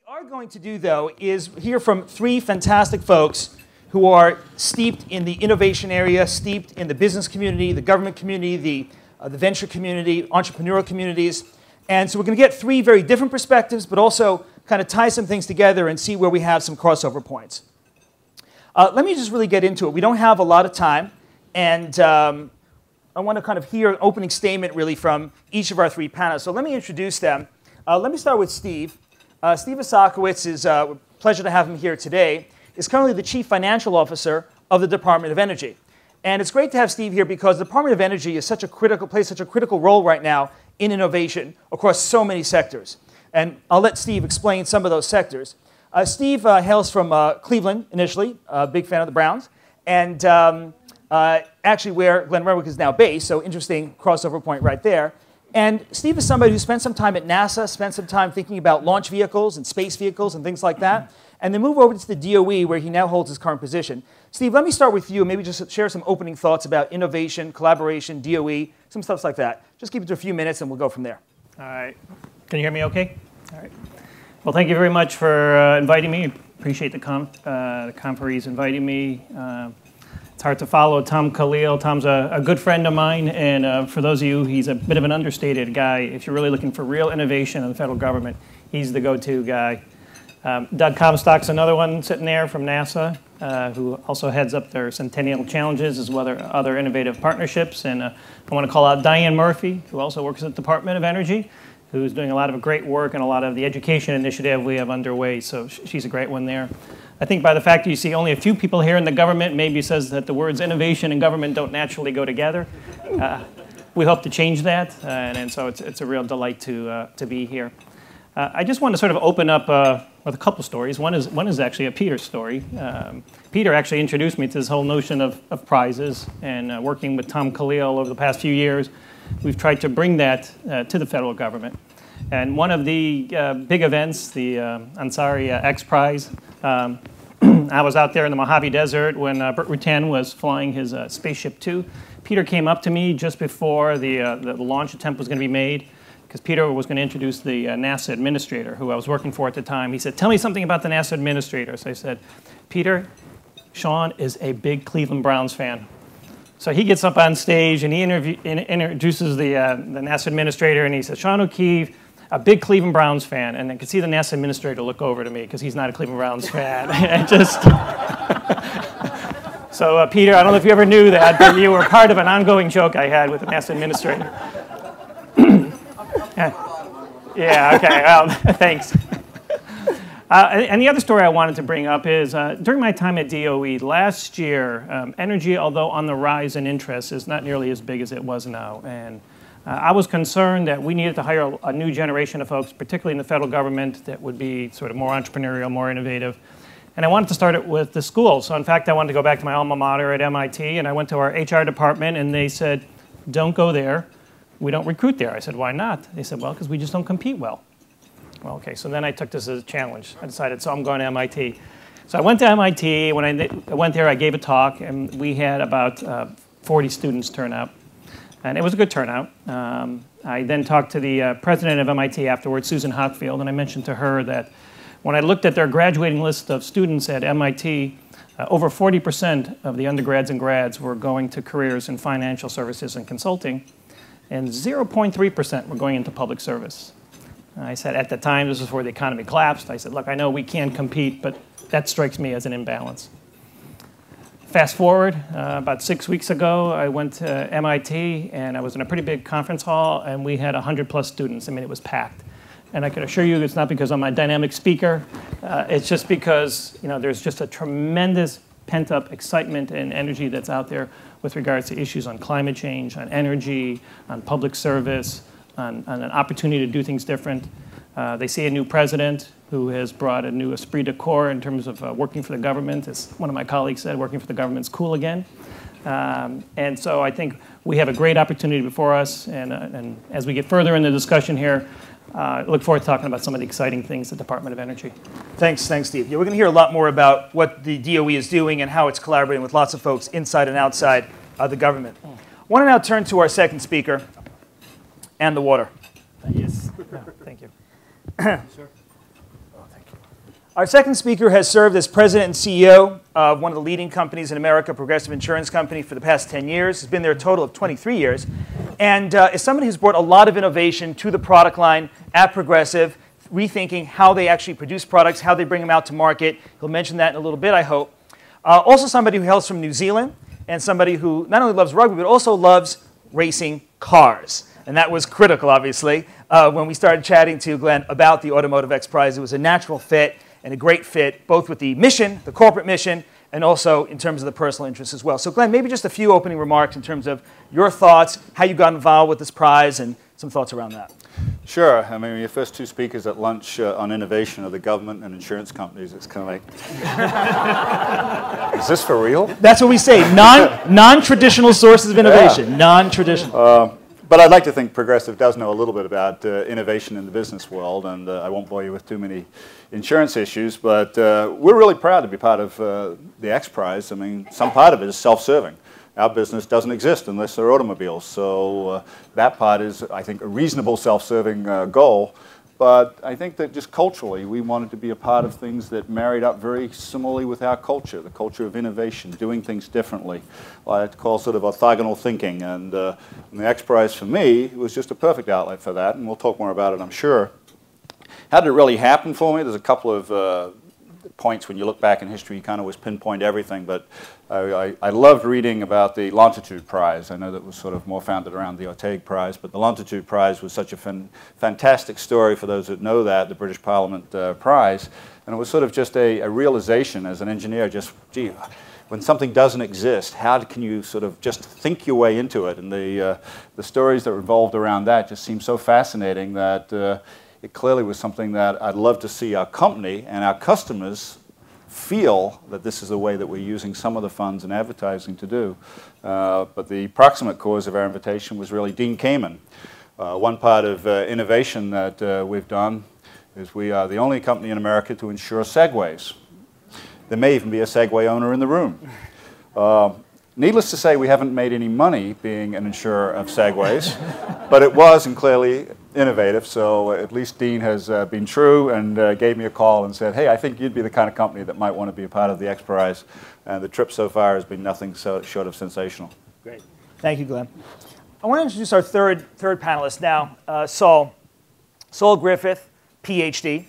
are going to do, though, is hear from three fantastic folks who are steeped in the innovation area, steeped in the business community, the government community, the venture community, entrepreneurial communities. And so we're going to get three very different perspectives, but also kind of tie some things together and see where we have some crossover points. Let me just really get into it. We don't have a lot of time, and I want to kind of hear an opening statement really from each of our three panelists. So let me introduce them. Let me start with Steve. Steve Isakowitz is a pleasure to have him here today. Is currently the Chief Financial Officer of the Department of Energy. And it's great to have Steve here because the Department of Energy is plays such a critical role right now in innovation across so many sectors. And I'll let Steve explain some of those sectors. Steve hails from Cleveland initially, a big fan of the Browns, and actually where Glenn Renwick is now based, so interesting crossover point right there. And Steve is somebody who spent some time at NASA, spent some time thinking about launch vehicles and space vehicles and things like that, and then move over to the DOE where he now holds his current position. Steve, let me start with you, maybe just share some opening thoughts about innovation, collaboration, DOE, some stuff like that. Just keep it to a few minutes and we'll go from there. All right. Can you hear me okay? All right. Well, thank you very much for inviting me. Appreciate the conferees inviting me. It's hard to follow Tom Khalil. Tom's a good friend of mine, and for those of you, he's a bit of an understated guy. If you're really looking for real innovation in the federal government, he's the go-to guy. Doug Comstock's another one sitting there from NASA, who also heads up their Centennial Challenges as well as other innovative partnerships. And I want to call out Diane Murphy, who also works at the Department of Energy, who's doing a lot of great work and a lot of the education initiative we have underway. So she's a great one there. I think by the fact that you see only a few people here in the government maybe says that the words innovation and government don't naturally go together. We hope to change that, and so it's a real delight to be here. I just want to sort of open up with a couple stories. One is actually a Peter story. Peter actually introduced me to this whole notion of prizes, and working with Tom Khalil over the past few years, we've tried to bring that to the federal government. And one of the big events, the Ansari XPRIZE, I was out there in the Mojave Desert when Burt Rutan was flying his Spaceship Two. Peter came up to me just before the launch attempt was going to be made, because Peter was going to introduce the NASA administrator, who I was working for at the time. He said, "Tell me something about the NASA administrator." So I said, "Peter, Sean is a big Cleveland Browns fan." So he gets up on stage and he introduces the NASA administrator, and he says, "Sean O'Keefe, a big Cleveland Browns fan." And I could see the NASA administrator look over to me because he's not a Cleveland Browns fan. And just so Peter, I don't know if you ever knew that, but you were part of an ongoing joke I had with the NASA administrator. Yeah, okay, well, thanks. And the other story I wanted to bring up is during my time at DOE last year, energy, although on the rise in interest, is not nearly as big as it was now. And I was concerned that we needed to hire a new generation of folks, particularly in the federal government, that would be sort of more entrepreneurial, more innovative. And I wanted to start it with the school. So in fact, I wanted to go back to my alma mater at MIT, and I went to our HR department, and they said, "Don't go there. We don't recruit there." I said, "Why not?" They said, "Well, because we just don't compete well." Well, okay, so then I took this as a challenge. I decided, so I'm going to MIT. So I went to MIT. When I went there, I gave a talk, and we had about 40 students turn out. And it was a good turnout. I then talked to the president of MIT afterwards, Susan Hockfield, and I mentioned to her that when I looked at their graduating list of students at MIT, over 40% of the undergrads and grads were going to careers in financial services and consulting, and 0.3% were going into public service. I said, at the time, this was before the economy collapsed, I said, look, I know we can compete, but that strikes me as an imbalance. Fast forward, about 6 weeks ago, I went to MIT, and I was in a pretty big conference hall, and we had 100+ students. I mean, it was packed. And I can assure you it's not because I'm a dynamic speaker. It's just because there's just a tremendous pent-up excitement and energy that's out there with regards to issues on climate change, on energy, on public service, on an opportunity to do things different. They see a new president who has brought a new esprit de corps in terms of working for the government. As one of my colleagues said, working for the government's cool again. And so I think we have a great opportunity before us. And as we get further in the discussion here, I look forward to talking about some of the exciting things at the Department of Energy. Thanks, Steve. Yeah, we're going to hear a lot more about what the DOE is doing and how it's collaborating with lots of folks inside and outside the government. I want to now turn to our second speaker, and the water. Yes. No, thank you. Sure. Oh, thank you. Our second speaker has served as president and CEO of one of the leading companies in America, Progressive Insurance Company, for the past 10 years. He's been there a total of 23 years. And is somebody who's brought a lot of innovation to the product line at Progressive, rethinking how they actually produce products, how they bring them out to market. He'll mention that in a little bit, I hope. Also somebody who hails from New Zealand, and somebody who not only loves rugby, but also loves racing cars. And that was critical, obviously, when we started chatting to Glenn about the Automotive XPRIZE. It was a natural fit and a great fit, both with the mission, the corporate mission, and also in terms of the personal interests as well. So Glenn, maybe just a few opening remarks in terms of your thoughts, how you got involved with this prize, and some thoughts around that. Sure. I mean, your first two speakers at lunch on innovation are the government and insurance companies. It's kind of like, is this for real? That's what we say, non-traditional sources of innovation, yeah. Non-traditional. But I'd like to think Progressive does know a little bit about innovation in the business world, and I won't bore you with too many insurance issues, but we're really proud to be part of the XPRIZE. I mean, some part of it is self-serving. Our business doesn't exist unless there are automobiles, so that part is, I think, a reasonable self-serving goal. But I think that just culturally, we wanted to be a part of things that married up very similarly with our culture, the culture of innovation, doing things differently. What I'd call sort of orthogonal thinking. And the XPRIZE for me was just a perfect outlet for that, and we'll talk more about it, I'm sure. How did it really happen for me? There's a couple of points when you look back in history, you kind of always pinpoint everything, but I loved reading about the Longitude Prize. I know that was sort of more founded around the Orteig Prize, but the Longitude Prize was such a fantastic story for those that know that, the British Parliament Prize, and it was sort of just a realization as an engineer, just, gee, when something doesn't exist, how can you sort of just think your way into it? And the stories that revolved around that just seemed so fascinating that it clearly was something that I'd love to see our company and our customers feel that this is the way that we're using some of the funds in advertising to do. But the proximate cause of our invitation was really Dean Kamen. One part of innovation that we've done is we are the only company in America to insure Segways. There may even be a Segway owner in the room. Needless to say, we haven't made any money being an insurer of Segways, but it was and clearly innovative, so at least Dean has been true and gave me a call and said, hey, I think you'd be the kind of company that might want to be a part of the XPRIZE, and the trip so far has been nothing short of sensational. Great. Thank you, Glenn. I want to introduce our third panelist now, Saul. Saul Griffith, Ph.D.,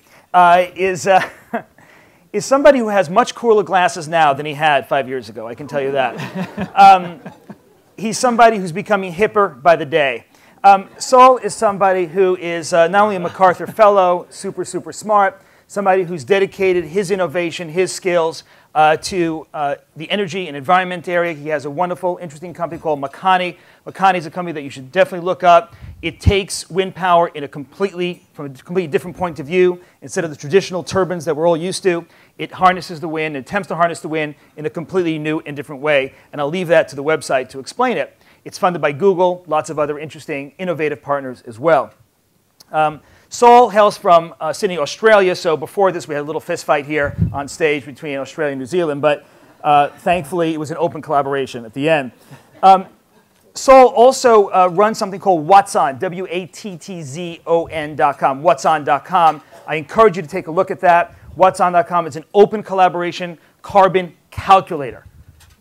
is somebody who has much cooler glasses now than he had 5 years ago, I can tell you that. He's somebody who's becoming hipper by the day. Saul is somebody who is not only a MacArthur Fellow, super smart, somebody who's dedicated his innovation, his skills to the energy and environment area. He has a wonderful, interesting company called Makani. Makani is a company that you should definitely look up. It takes wind power in from a completely different point of view. Instead of the traditional turbines that we're all used to, it harnesses the wind, attempts to harness the wind in a completely new and different way. And I'll leave that to the website to explain it. It's funded by Google, lots of other interesting, innovative partners as well. Saul hails from Sydney, Australia, so before this we had a little fist fight here on stage between Australia and New Zealand, but thankfully it was an open collaboration at the end. Saul also runs something called Wattzon, WATTZON.com, Wattzon.com. I encourage you to take a look at that. Wattzon.com is an open collaboration carbon calculator.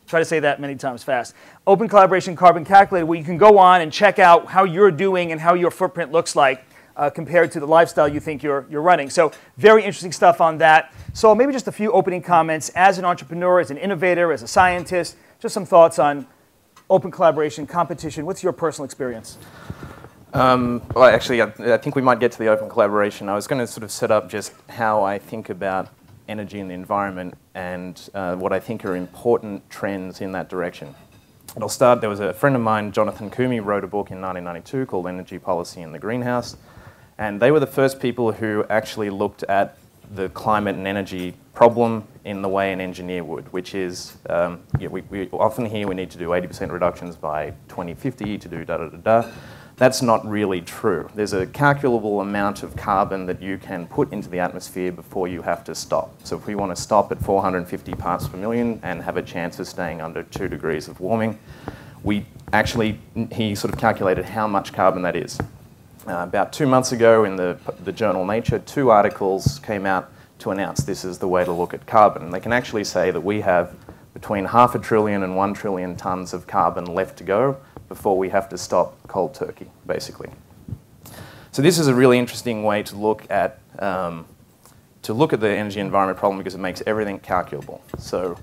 Try to say that many times fast. Open collaboration carbon calculator where you can go on and check out how you're doing and how your footprint looks like compared to the lifestyle you think you're running. So very interesting stuff on that. So maybe just a few opening comments as an entrepreneur, as an innovator, as a scientist, just some thoughts on open collaboration, competition. What's your personal experience? Well, actually, I think we might get to the open collaboration. I was going to sort of set up just how I think about energy and the environment and what I think are important trends in that direction. I'll start, there was a friend of mine, Jonathan Coomey, wrote a book in 1992 called Energy Policy in the Greenhouse, and they were the first people who actually looked at the climate and energy problem in the way an engineer would, which is, we often hear we need to do 80% reductions by 2050 to do da-da-da-da. That's not really true. There's a calculable amount of carbon that you can put into the atmosphere before you have to stop. So if we want to stop at 450 parts per million and have a chance of staying under 2 degrees of warming, he sort of calculated how much carbon that is. About 2 months ago in the journal Nature, 2 articles came out to announce this is the way to look at carbon. And they can actually say that we have between 500 billion and 1 trillion tons of carbon left to go before we have to stop cold turkey, basically. So this is a really interesting way to look at the energy environment problem because it makes everything calculable. So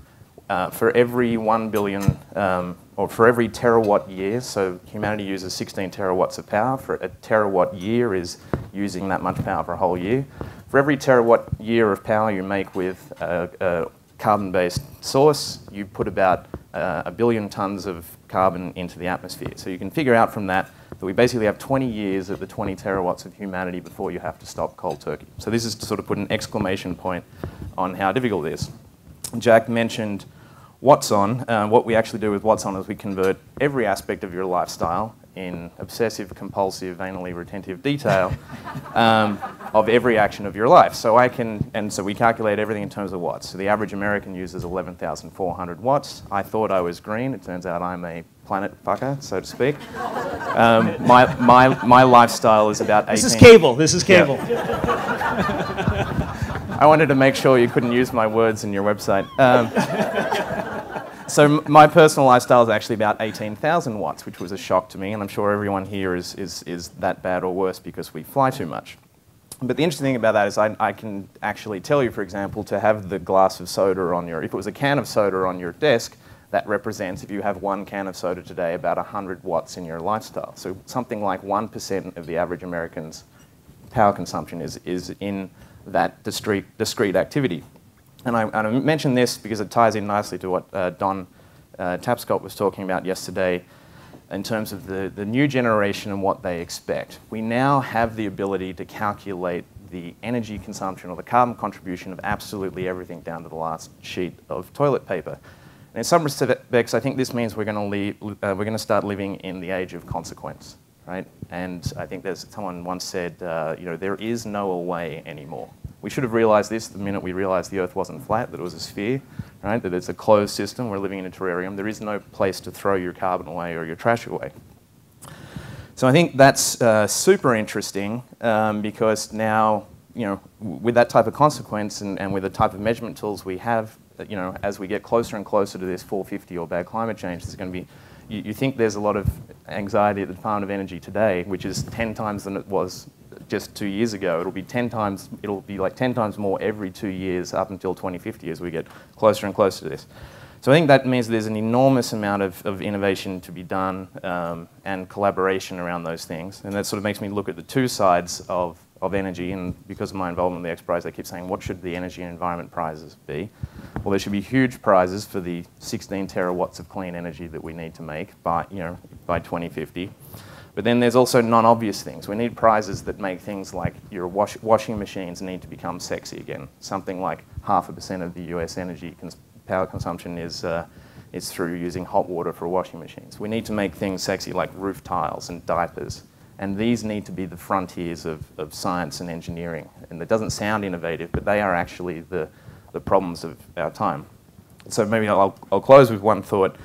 for every 1 billion, or for every terawatt year, so humanity uses 16 terawatts of power, for a terawatt year is using that much power for a whole year. For every terawatt year of power you make with a carbon-based source, you put about 1 billion tons of carbon into the atmosphere. So you can figure out from that that we basically have 20 years of the 20 terawatts of humanity before you have to stop cold turkey. So this is to sort of put an exclamation point on how difficult it is. Jack mentioned What's On. What we actually do with What's On is we convert every aspect of your lifestyle in obsessive, compulsive, anally retentive detail of every action of your life. So so we calculate everything in terms of watts. So the average American uses 11,400 watts. I thought I was green. It turns out I'm a planet fucker, so to speak. My lifestyle is about 18. This is cable. This is cable. Yeah. I wanted to make sure you couldn't use my words in your website. So my personal lifestyle is actually about 18,000 watts, which was a shock to me, and I'm sure everyone here is that bad or worse because we fly too much. But the interesting thing about that is I can actually tell you, for example, to have the glass of soda on if it was a can of soda on your desk, that represents, if you have 1 can of soda today, about 100 watts in your lifestyle. So something like 1% of the average American's power consumption is in that discrete activity. And I mention this because it ties in nicely to what Don Tapscott was talking about yesterday in terms of the new generation and what they expect. We now have the ability to calculate the energy consumption or the carbon contribution of absolutely everything down to the last sheet of toilet paper. And in some respects, I think this means we're going to start living in the age of consequence, right? And I think someone once said, there is no away anymore. We should have realized this the minute we realized the Earth wasn't flat, that it was a sphere, right? That it's a closed system. We're living in a terrarium. There is no place to throw your carbon away or your trash away. So I think that's super interesting because now, with that type of consequence and with the type of measurement tools we have, as we get closer and closer to this 450 or bad climate change, there's going to be, you think there's a lot of anxiety at the Department of Energy today, which is 10 times than it was just 2 years ago. It'll be like 10 times more every 2 years up until 2050 as we get closer and closer to this. So I think that means there's an enormous amount of innovation to be done and collaboration around those things. And that sort of makes me look at the two sides of energy, and because of my involvement in the XPRIZE, I keep saying, what should the energy and environment prizes be? Well, there should be huge prizes for the 16 terawatts of clean energy that we need to make by 2050. But then there's also non-obvious things. We need prizes that make things like your washing machines need to become sexy again. Something like 0.5% of the US energy power consumption is through using hot water for washing machines. We need to make things sexy like roof tiles and diapers. And these need to be the frontiers of science and engineering. And it doesn't sound innovative, but they are actually the problems of our time. So maybe I'll close with one thought,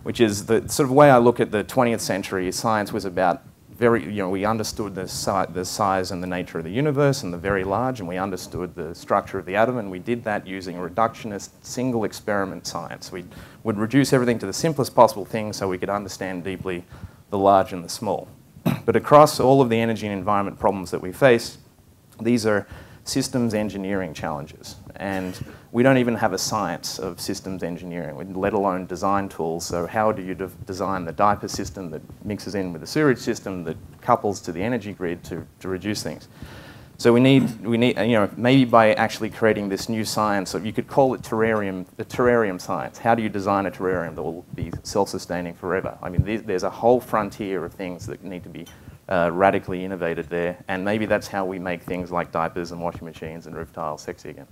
which is the sort of way I look at the 20th century. Science was about we understood the size and the nature of the universe and the very large, and we understood the structure of the atom, and we did that using reductionist single experiment science. We would reduce everything to the simplest possible thing so we could understand deeply the large and the small. But across all of the energy and environment problems that we face, these are systems engineering challenges. And we don't even have a science of systems engineering, let alone design tools. So how do you design the diaper system that mixes in with the sewage system that couples to the energy grid to reduce things? So we need, maybe by actually creating this new science, you could call it the terrarium science. How do you design a terrarium that will be self-sustaining forever? I mean, there's a whole frontier of things that need to be radically innovated there, and maybe that's how we make things like diapers and washing machines and roof tiles sexy again.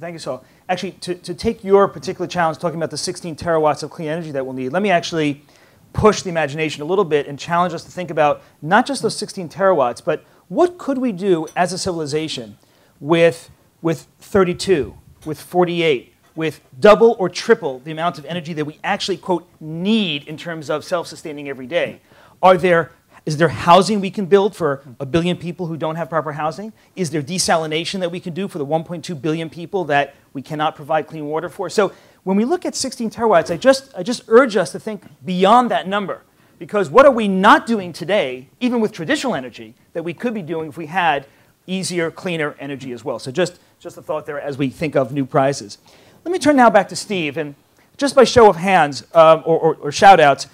Thank you, Saul. Actually, to take your particular challenge, talking about the 16 terawatts of clean energy that we'll need, let me actually push the imagination a little bit and challenge us to think about not just those 16 terawatts, but what could we do as a civilization with 32, with 48, with double or triple the amount of energy that we actually, quote, need in terms of self-sustaining every day? Is there housing we can build for 1 billion people who don't have proper housing? Is there desalination that we can do for the 1.2 billion people that we cannot provide clean water for? So when we look at 16 terawatts, I just urge us to think beyond that number. Because what are we not doing today, even with traditional energy, that we could be doing if we had easier, cleaner energy as well? So just a thought there as we think of new prizes. Let me turn now back to Steve. And just by show of hands or shout-outs,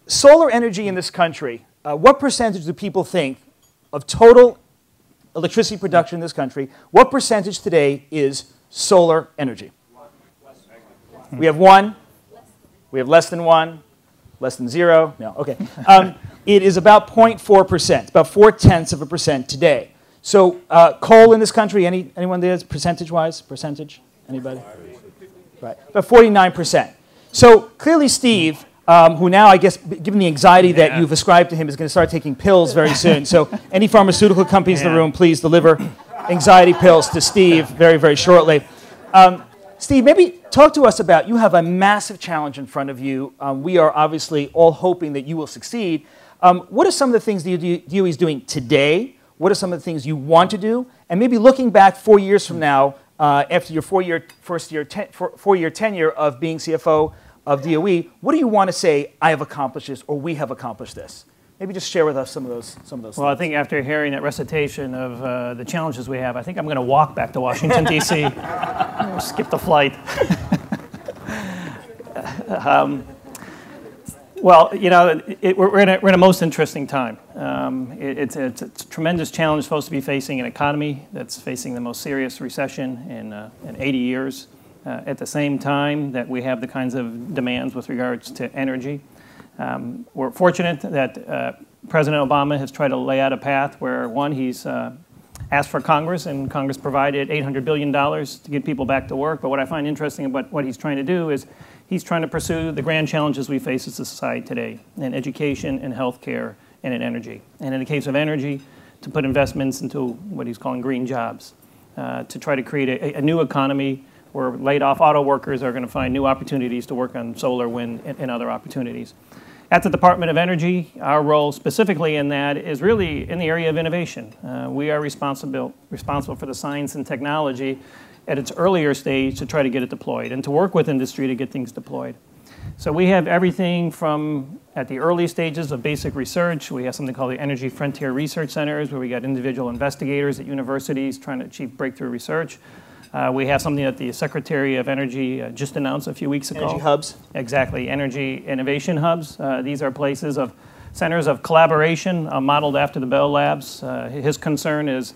solar energy in this country, what percentage do people think of total electricity production in this country, what percentage today is solar energy? We have 1. We have less than 1. Less than 0? No, okay. It is about 0.4%, about 0.4% today. So coal in this country, anyone there, percentage-wise? Percentage? Anybody? Right, about 49%. So clearly Steve, who now, I guess, given the anxiety that you've ascribed to him, is going to start taking pills very soon. So any pharmaceutical companies in the room, please deliver anxiety pills to Steve very, very shortly. Steve, maybe talk to us about, you have a massive challenge in front of you. We are obviously all hoping that you will succeed. What are some of the things the DOE is doing today? What are some of the things you want to do? And maybe looking back 4 years from now, after your four-year tenure of being CFO of DOE, what do you want to say, I have accomplished this, or we have accomplished this? Maybe just share with us some of those things. Well, I think after hearing that recitation of the challenges we have, I think I'm going to walk back to Washington, D.C. Skip the flight. Well, you know, we're in a most interesting time. It's a tremendous challenge supposed to be facing an economy that's facing the most serious recession in 80 years. At the same time that we have the kinds of demands with regards to energy. We're fortunate that President Obama has tried to lay out a path where, one, he's asked for Congress, and Congress provided $800 billion to get people back to work. But what I find interesting about what he's trying to do is he's trying to pursue the grand challenges we face as a society today in education, in healthcare, and in energy. And in the case of energy, to put investments into what he's calling green jobs, to try to create a new economy where laid-off auto workers are going to find new opportunities to work on solar, wind, and other opportunities. At the Department of Energy, our role specifically in that is really in the area of innovation. We are responsible for the science and technology at its earlier stage to try to get it deployed and to work with industry to get things deployed. So we have everything from at the early stages of basic research. We have something called the Energy Frontier Research Centers, where we got individual investigators at universities trying to achieve breakthrough research. We have something that the Secretary of Energy just announced a few weeks ago. Energy hubs. Exactly, energy innovation hubs. These are places of centers of collaboration modeled after the Bell Labs. His concern is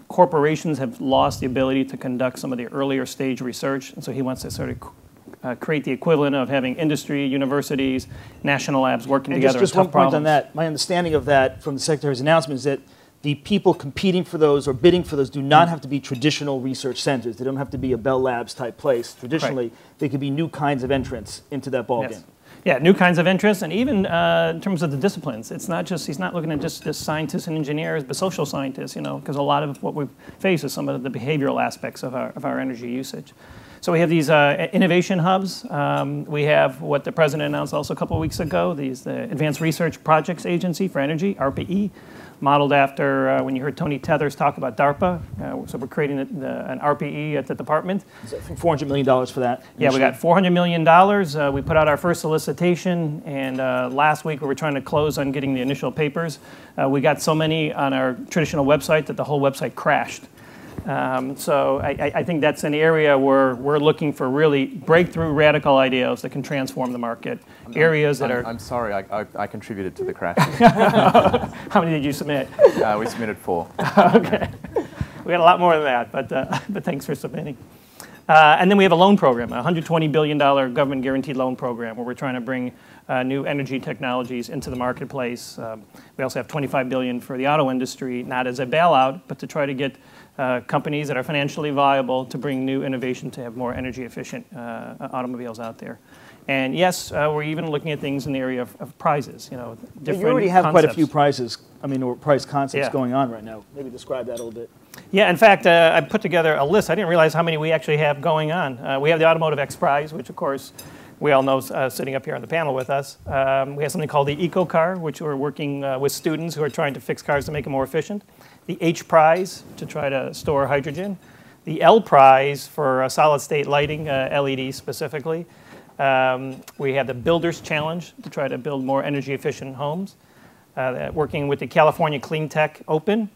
corporations have lost the ability to conduct some of the earlier stage research, and so he wants to sort of create the equivalent of having industry, universities, national labs working together on tough problems. Just one point on that. My understanding of that from the Secretary's announcement is that the people competing for those or bidding for those do not have to be traditional research centers. They don't have to be a Bell Labs type place. Traditionally, they could be new kinds of entrants into that ballgame. Yes. Yeah, new kinds of interests, and even in terms of the disciplines. It's not just, he's not looking at just scientists and engineers, but social scientists, you know, because a lot of what we face is some of the behavioral aspects of our energy usage. So we have these innovation hubs. We have what the President announced also a couple of weeks ago, the Advanced Research Projects Agency for Energy, RPE. Modeled after when you heard Tony Tethers talk about DARPA. So we're creating an RPE at the department. Is that $400 million for that? Yeah, we got $400 million. We put out our first solicitation, and last week we were trying to close on getting the initial papers. We got so many on our traditional website that the whole website crashed. So I think that's an area where we're looking for really breakthrough radical ideas that can transform the market. I'm sorry, I contributed to the crash. How many did you submit? We submitted 4. Okay. We got a lot more than that, but thanks for submitting. And then we have a loan program, a $120 billion government guaranteed loan program where we're trying to bring new energy technologies into the marketplace. We also have $25 billion for the auto industry, not as a bailout, but to try to get companies that are financially viable to bring new innovation to have more energy efficient automobiles out there. And yes, we're even looking at things in the area of prizes, you know, different You already have concepts. quite a few prizes, or prize concepts going on right now. Maybe describe that a little bit. Yeah, in fact, I put together a list. I didn't realize how many we actually have going on. We have the Automotive XPRIZE, which of course we all know sitting up here on the panel with us. We have something called the Eco Car, which we're working with students who are trying to fix cars to make them more efficient. The XPRIZE to try to store hydrogen. The XPRIZE for solid-state lighting, LED specifically. We have the Builders Challenge to try to build more energy-efficient homes. Working with the California Clean Tech Open,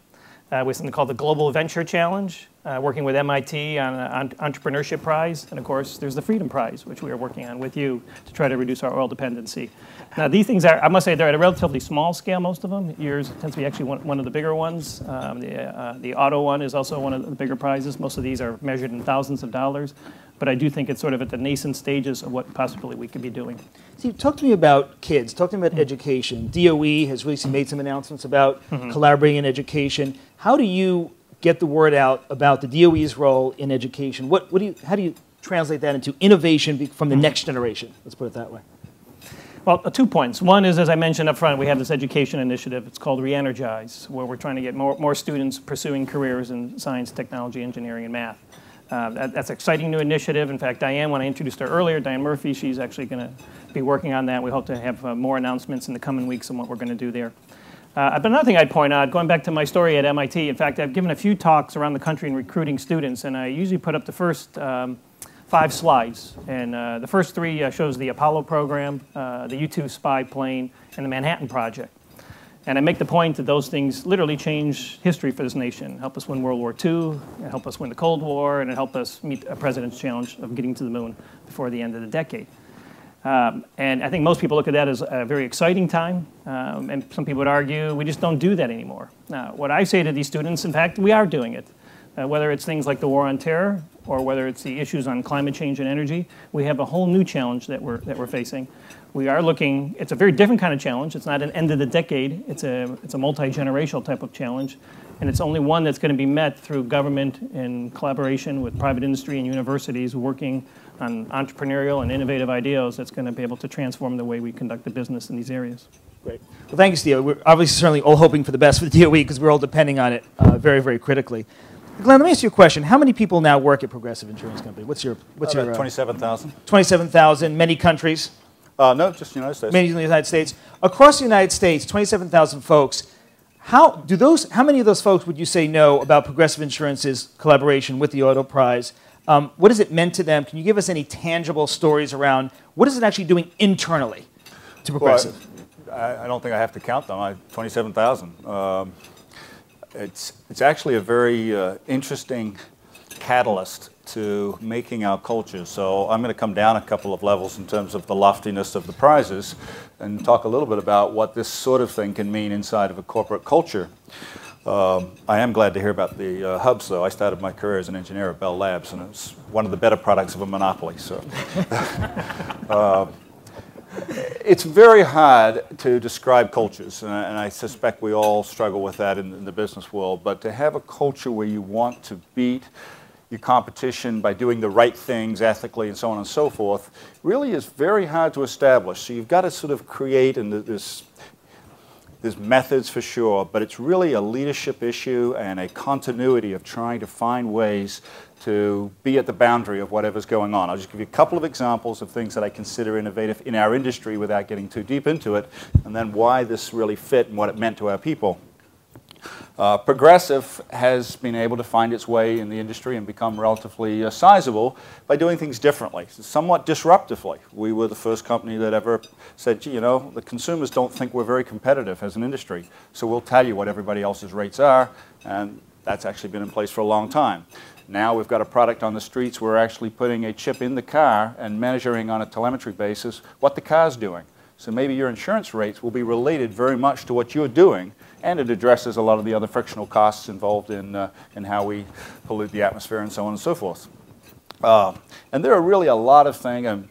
with something called the Global Venture Challenge, working with MIT on an Entrepreneurship Prize, and of course there's the Freedom Prize, which we are working on with you to try to reduce our oil dependency. Now these things are, I must say, they're at a relatively small scale, most of them. Yours tends to be actually one of the bigger ones. The auto one is also one of the bigger prizes. Most of these are measured in thousands of dollars. But I do think it's sort of at the nascent stages of what possibly we could be doing. Steve, talk to me about kids. Talk to me about education. DOE has recently made some announcements about collaborating in education. How do you get the word out about the DOE's role in education? How do you translate that into innovation from the next generation? Let's put it that way. Well, 2 points. One is, as I mentioned up front, we have this education initiative. It's called Re-Energize, where we're trying to get more students pursuing careers in science, technology, engineering, and math. That's an exciting new initiative. In fact, Diane, when I introduced her earlier, Diane Murphy, she's actually going to be working on that. We hope to have more announcements in the coming weeks on what we're going to do there. But another thing I'd point out, going back to my story at MIT, in fact, I've given a few talks around the country in recruiting students, and I usually put up the first 5 slides. And the first 3 shows the Apollo program, the U-2 spy plane, and the Manhattan Project. And I make the point that those things literally change history for this nation, help us win World War II, and help us win the Cold War, and it helped us meet a president's challenge of getting to the moon before the end of the decade. And I think most people look at that as a very exciting time, and some people would argue we just don't do that anymore. Now, what I say to these students, in fact, we are doing it. Whether it's things like the war on terror, or whether it's the issues on climate change and energy, we have a whole new challenge that we're facing. We are looking, it's a very different kind of challenge. It's not an end of the decade. It's a multi-generational type of challenge. And it's only one that's going to be met through government in collaboration with private industry and universities working on entrepreneurial and innovative ideas that's going to be able to transform the way we conduct the business in these areas. Great. Well, thank you, Steve. We're obviously certainly all hoping for the best for the DOE because we're all depending on it very, very critically. Glenn, let me ask you a question. How many people now work at Progressive Insurance Company? What's your 27,000. 27,000, many countries? No, just the United States. Many in the United States. Across the United States, 27,000 folks. How many of those folks would you say know about Progressive Insurance's collaboration with the Auto Prize? What has it meant to them? Can you give us any tangible stories around what is it actually doing internally to Progressive? Well, I don't think I have to count them. 27,000. It's actually a very interesting catalyst to making our culture. So I'm going to come down a couple of levels in terms of the loftiness of the prizes and talk a little bit about what this sort of thing can mean inside of a corporate culture. I am glad to hear about the hubs, though. I started my career as an engineer at Bell Labs, and it's one of the better products of a monopoly. So. It's very hard to describe cultures, and I suspect we all struggle with that in the business world, but to have a culture where you want to beat your competition by doing the right things ethically and so on and so forth really is very hard to establish. So you've got to sort of create, and there's methods for sure, but it's really a leadership issue and a continuity of trying to find ways to be at the boundary of whatever's going on. I'll just give you a couple of examples of things that I consider innovative in our industry without getting too deep into it, and then why this really fit and what it meant to our people. Progressive has been able to find its way in the industry and become relatively sizable by doing things differently, somewhat disruptively. We were the first company that ever said, gee, you know, the consumers don't think we're very competitive as an industry, so we'll tell you what everybody else's rates are, and that's actually been in place for a long time. Now we've got a product on the streets where we're actually putting a chip in the car and measuring on a telemetry basis what the car's doing. So maybe your insurance rates will be related very much to what you're doing, and it addresses a lot of the other frictional costs involved in how we pollute the atmosphere and so on and so forth. And there are really a lot of things.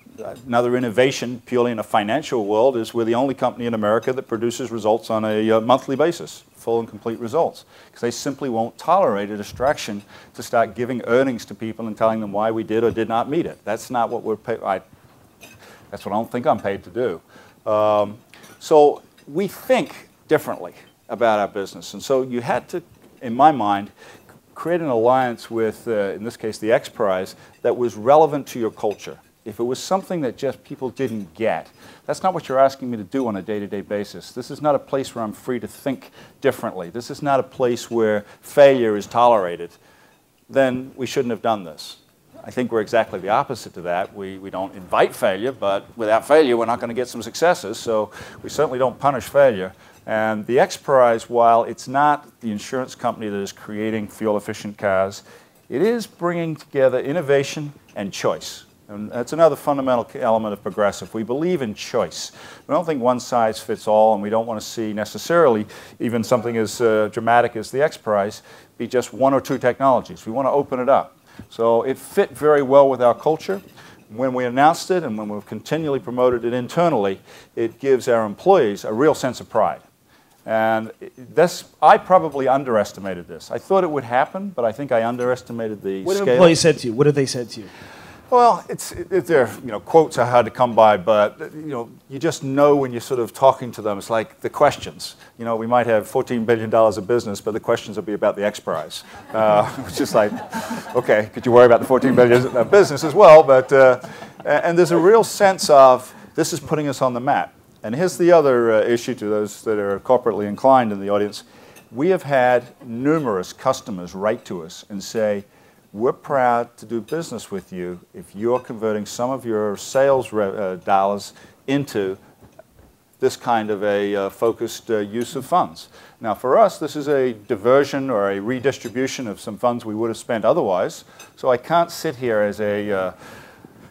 Another innovation purely in a financial world is we're the only company in America that produces results on a monthly basis, full and complete results, because they simply won't tolerate a distraction to start giving earnings to people and telling them why we did or did not meet it. That's not what we're paid. That's what I don't think I'm paid to do. So we think differently about our business, and so you had to, in my mind, create an alliance with, in this case, the XPRIZE, that was relevant to your culture. if it was something that just people didn't get, that's not what you're asking me to do on a day-to-day basis. This is not a place where I'm free to think differently. This is not a place where failure is tolerated. Then we shouldn't have done this. I think we're exactly the opposite to that. We don't invite failure, but without failure, we're not going to get some successes, so we certainly don't punish failure. And the XPRIZE, while it's not the insurance company that is creating fuel-efficient cars, it is bringing together innovation and choice. And that's another fundamental element of Progressive. We believe in choice. We don't think one size fits all, and we don't want to see necessarily even something as dramatic as the XPRIZE be just one or two technologies. We want to open it up. So it fit very well with our culture. When we announced it and when we've continually promoted it internally, it gives our employees a real sense of pride. And I probably underestimated this. I thought it would happen, but I think I underestimated the scale. What have employees said to you? What have they said to you? Well, quotes are hard to come by, but you just know when you're sort of talking to them. It's like the questions. We might have $14 billion of business, but the questions will be about the XPRIZE. It's just like, okay, could you worry about the $14 billion of business as well? But and there's a real sense of this is putting us on the map. And here's the other issue to those that are corporately inclined in the audience. We have had numerous customers write to us and say, we're proud to do business with you if you're converting some of your sales dollars into this kind of a focused use of funds. Now, for us, this is a diversion or a redistribution of some funds we would have spent otherwise. So I can't sit here as a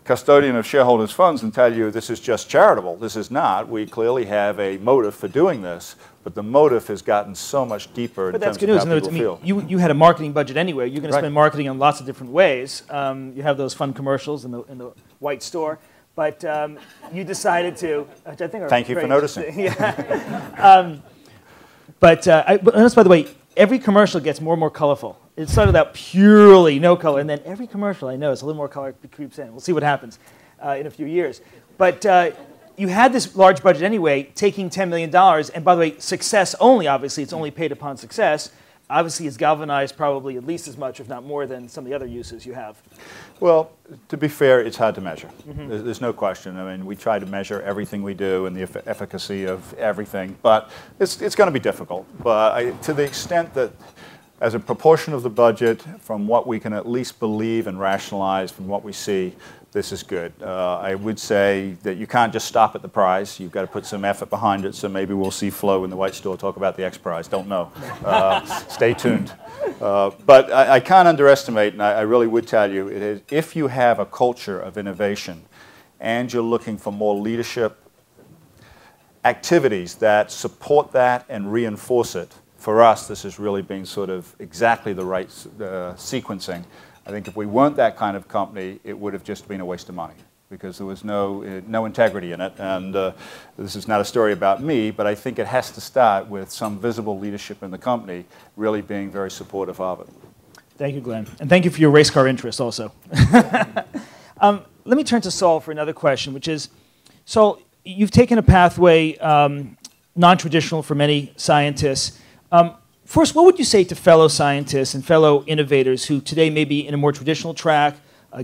custodian of shareholders' funds and tell you this is just charitable. This is not. We clearly have a motive for doing this, but the motive has gotten so much deeper in terms of how people feel. You had a marketing budget anyway. You're going to spend marketing in lots of different ways. You have those fun commercials in the white store, but you decided to, which I think are Thank you for noticing. Yeah. But notice, by the way, every commercial gets more and more colorful. It started out purely no color, and then every commercial I notice a little more color creeps in. We'll see what happens in a few years. But you had this large budget anyway, taking $10 million, and by the way, success only, obviously, it's only paid upon success. Obviously, it's galvanized probably at least as much, if not more, than some of the other uses you have. Well, to be fair, it's hard to measure. There's no question. I mean, we try to measure everything we do and the efficacy of everything, but it's going to be difficult. But to the extent that as a proportion of the budget, from what we can at least believe and rationalize from what we see, this is good. I would say that you can't just stop at the prize. You've got to put some effort behind it, so maybe we'll see Flo in the White Store talk about the XPRIZE. Don't know. Stay tuned. But I can't underestimate, and I really would tell you, it is, if you have a culture of innovation and you're looking for more leadership activities that support that and reinforce it, for us, this has really been sort of exactly the right sequencing. I think if we weren't that kind of company, it would have just been a waste of money because there was no integrity in it. And this is not a story about me, but I think it has to start with some visible leadership in the company really being very supportive of it. Thank you, Glenn. And thank you for your race car interest also. Let me turn to Saul for another question, which is, Saul, you've taken a pathway non-traditional for many scientists. First, what would you say to fellow scientists and fellow innovators who today may be in a more traditional track,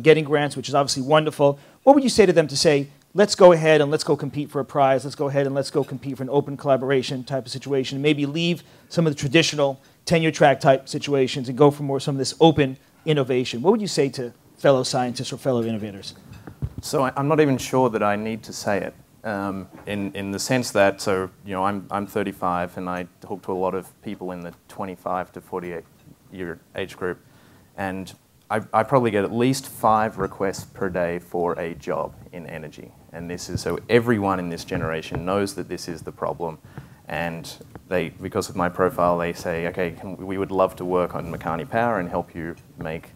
getting grants, which is obviously wonderful? What would you say to them to say, let's go ahead and let's go compete for a prize, let's go ahead and let's go compete for an open collaboration type of situation, and maybe leave some of the traditional tenure track type situations and go for more some of this open innovation? What would you say to fellow scientists or fellow innovators? So I'm not even sure that I need to say it. In the sense that, I'm 35 and I talk to a lot of people in the 25 to 48 year age group, and I probably get at least 5 requests per day for a job in energy. And this is so everyone in this generation knows that this is the problem, and because of my profile, they say, okay, we would love to work on Makani Power and help you make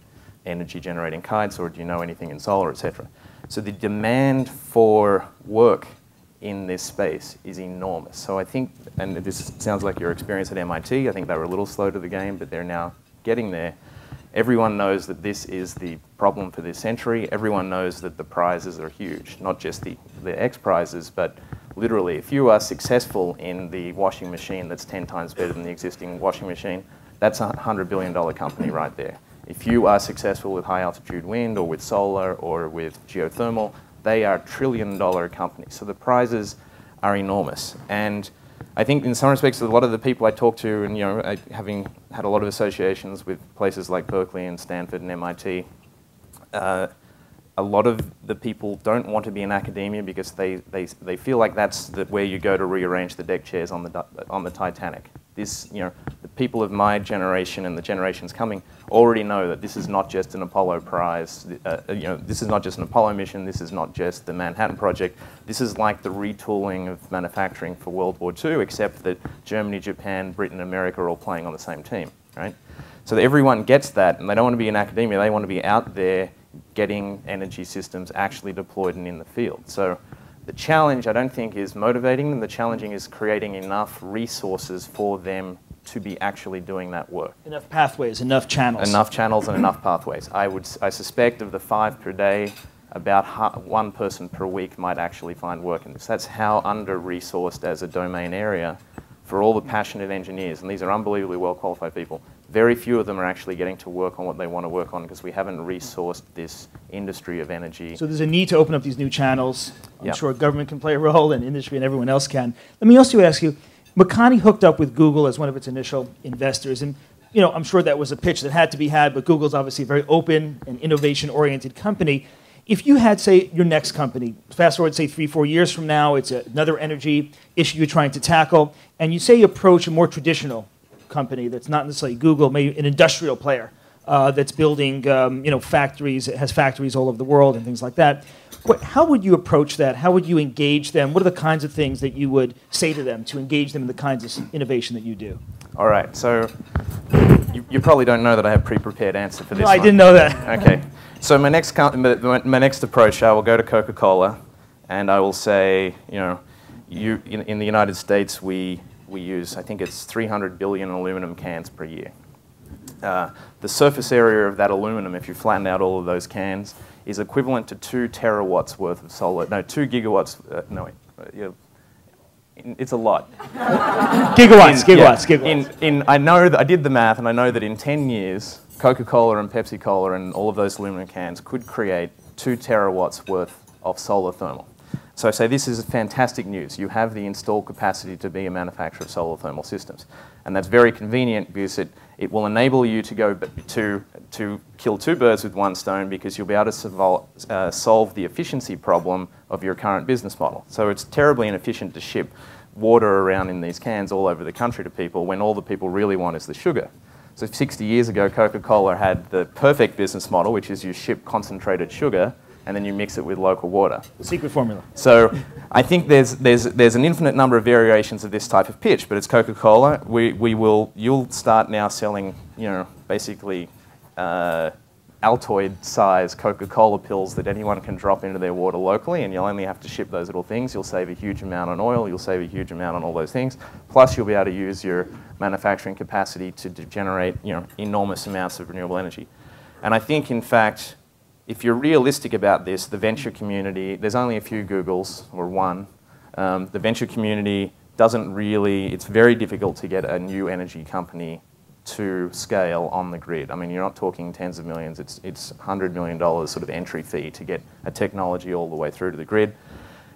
energy generating kites, or do you know anything in solar, etc. So the demand for work in this space is enormous. So I think, and this sounds like your experience at MIT, I think they were a little slow to the game, but they're now getting there. Everyone knows that this is the problem for this century. Everyone knows that the prizes are huge, not just the XPRIZes, but literally, if you are successful in the washing machine that's 10 times better than the existing washing machine, that's a $100 billion company right there. If you are successful with high altitude wind or with solar or with geothermal, they are trillion-dollar companies. So the prizes are enormous. And I think in some respects, a lot of the people I talk to, and having had a lot of associations with places like Berkeley and Stanford and MIT, a lot of the people don't want to be in academia because they feel like that's where you go to rearrange the deck chairs on the Titanic. The people of my generation and the generations coming already know that this is not just an Apollo prize. This is not just an Apollo mission. This is not just the Manhattan Project. This is like the retooling of manufacturing for World War II, except that Germany, Japan, Britain, and America are all playing on the same team, right? So that everyone gets that, and they don't want to be in academia. They want to be out there getting energy systems actually deployed and in the field. So the challenge, I don't think, is motivating them. The challenging is creating enough resources for them to be actually doing that work. Enough pathways, enough channels. Enough channels and enough pathways. I suspect of the 5 per day, about 1 person per week might actually find work in this. That's how under-resourced as a domain area for all the passionate engineers, and these are unbelievably well-qualified people. Very few of them are actually getting to work on what they want to work on because we haven't resourced this industry of energy. So there's a need to open up these new channels. I'm sure government can play a role, and industry and everyone else can. Let me also ask you, Makani hooked up with Google as one of its initial investors, and I'm sure that was a pitch that had to be had, but Google's obviously a very open and innovation-oriented company. If you had, say, your next company, fast forward, say, 3-4 years from now, it's another energy issue you're trying to tackle, and you say you approach a more traditional company that's not necessarily Google, maybe an industrial player that's building factories, it has factories all over the world and things like that. How would you approach that? How would you engage them? What are the kinds of things that you would say to them to engage them in the kinds of innovation that you do? All right, so you probably don't know that I have a pre-prepared answer for this. No, I didn't know that. Okay, so my next approach, I will go to Coca-Cola, and I will say, in the United States, we use, I think it's 300 billion aluminum cans per year. The surface area of that aluminum, if you flatten out all of those cans, is equivalent to 2 terawatts worth of solar. No, 2 gigawatts. It's a lot. Gigawatts. I know that I did the math, and I know that in 10 years, Coca-Cola and Pepsi-Cola and all of those aluminum cans could create 2 terawatts worth of solar thermal. So I say this is fantastic news. You have the installed capacity to be a manufacturer of solar thermal systems. And that's very convenient because it will enable you to go to kill 2 birds with 1 stone, because you'll be able to solve the efficiency problem of your current business model. So it's terribly inefficient to ship water around in these cans all over the country to people when all the people really want is the sugar. So 60 years ago, Coca-Cola had the perfect business model, which is you ship concentrated sugar and then you mix it with local water. The secret formula. So I think there's an infinite number of variations of this type of pitch, but it's Coca-Cola. You'll start now selling, basically Altoid-size Coca-Cola pills that anyone can drop into their water locally, and you'll only have to ship those little things. You'll save a huge amount on oil. You'll save a huge amount on all those things. Plus, you'll be able to use your manufacturing capacity to generate, enormous amounts of renewable energy. And I think, in fact, if you're realistic about this, the venture community, there's only a few Googles, or 1. The venture community doesn't really, it's very difficult to get a new energy company to scale on the grid. I mean, you're not talking tens of millions, it's $100 million sort of entry fee to get a technology all the way through to the grid.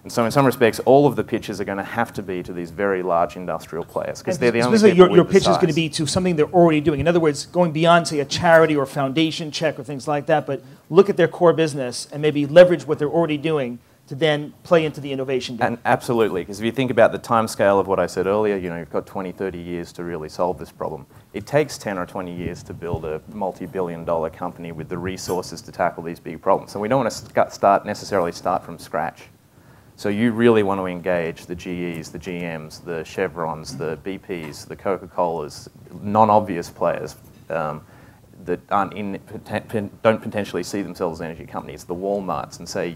And so in some respects, all of the pitches are going to have to be to these very large industrial players, because they're the only people your pitch is going to be to something they're already doing. In other words, going beyond, say, a charity or foundation check or things like that, but look at their core business and maybe leverage what they're already doing to then play into the innovation game. And absolutely, because if you think about the time scale of what I said earlier, you've got 20, 30 years to really solve this problem. It takes 10 or 20 years to build a multi-billion-dollar company with the resources to tackle these big problems. So we don't want to necessarily start from scratch. So you really want to engage the GEs, the GMs, the Chevrons, the BPs, the Coca-Colas, non-obvious players that don't potentially see themselves as energy companies, the Walmarts, and say,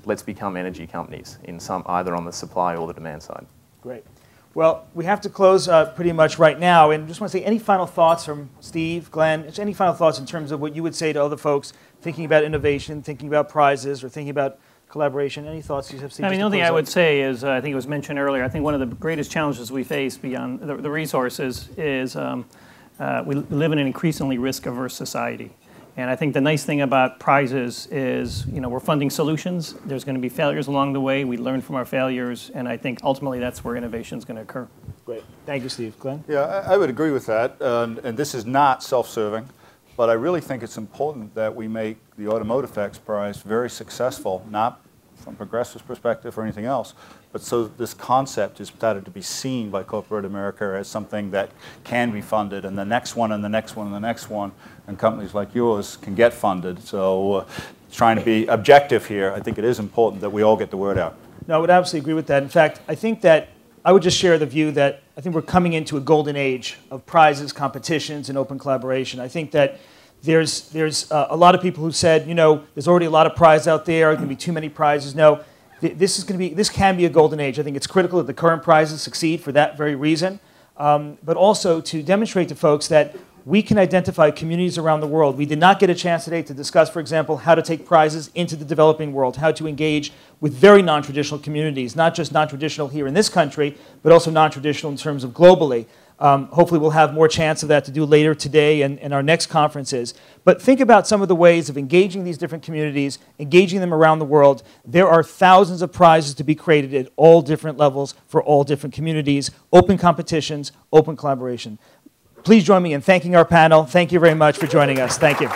let's become energy companies in either on the supply or the demand side. Great. Well, we have to close pretty much right now, and just want to say, any final thoughts from Steve, Glenn, any final thoughts in terms of what you would say to other folks thinking about innovation, thinking about prizes, or thinking about collaboration? Any thoughts you have, Steve? The only thing I would say is, I think it was mentioned earlier, I think one of the greatest challenges we face beyond the resources is we live in an increasingly risk-averse society. And I think the nice thing about prizes is, we're funding solutions. There's going to be failures along the way. We learn from our failures, and I think ultimately that's where innovation is going to occur. Great. Thank you, Steve. Glenn? Yeah, I would agree with that. And this is not self-serving, but I really think it's important that we make the Automotive XPRIZE very successful, not from Progressive's perspective or anything else, but so this concept is started to be seen by corporate America as something that can be funded, and the next one, and the next one, and the next one, and companies like yours can get funded. So trying to be objective here, I think it is important that we all get the word out. No, I would absolutely agree with that. In fact, I think that I would just share the view that I think we're coming into a golden age of prizes, competitions, and open collaboration. I think that there's a lot of people who said, there's already a lot of prizes out there, there can be too many prizes. No, this can be a golden age. I think it's critical that the current prizes succeed for that very reason, but also to demonstrate to folks that we can identify communities around the world. We did not get a chance today to discuss, for example, how to take prizes into the developing world, how to engage with very non-traditional communities, not just non-traditional here in this country, but also non-traditional in terms of globally. Hopefully we'll have more chance of that to do later today and our next conferences. But think about some of the ways of engaging these different communities, engaging them around the world. There are thousands of prizes to be created at all different levels for all different communities, open competitions, open collaboration. Please join me in thanking our panel. Thank you very much for joining us. Thank you.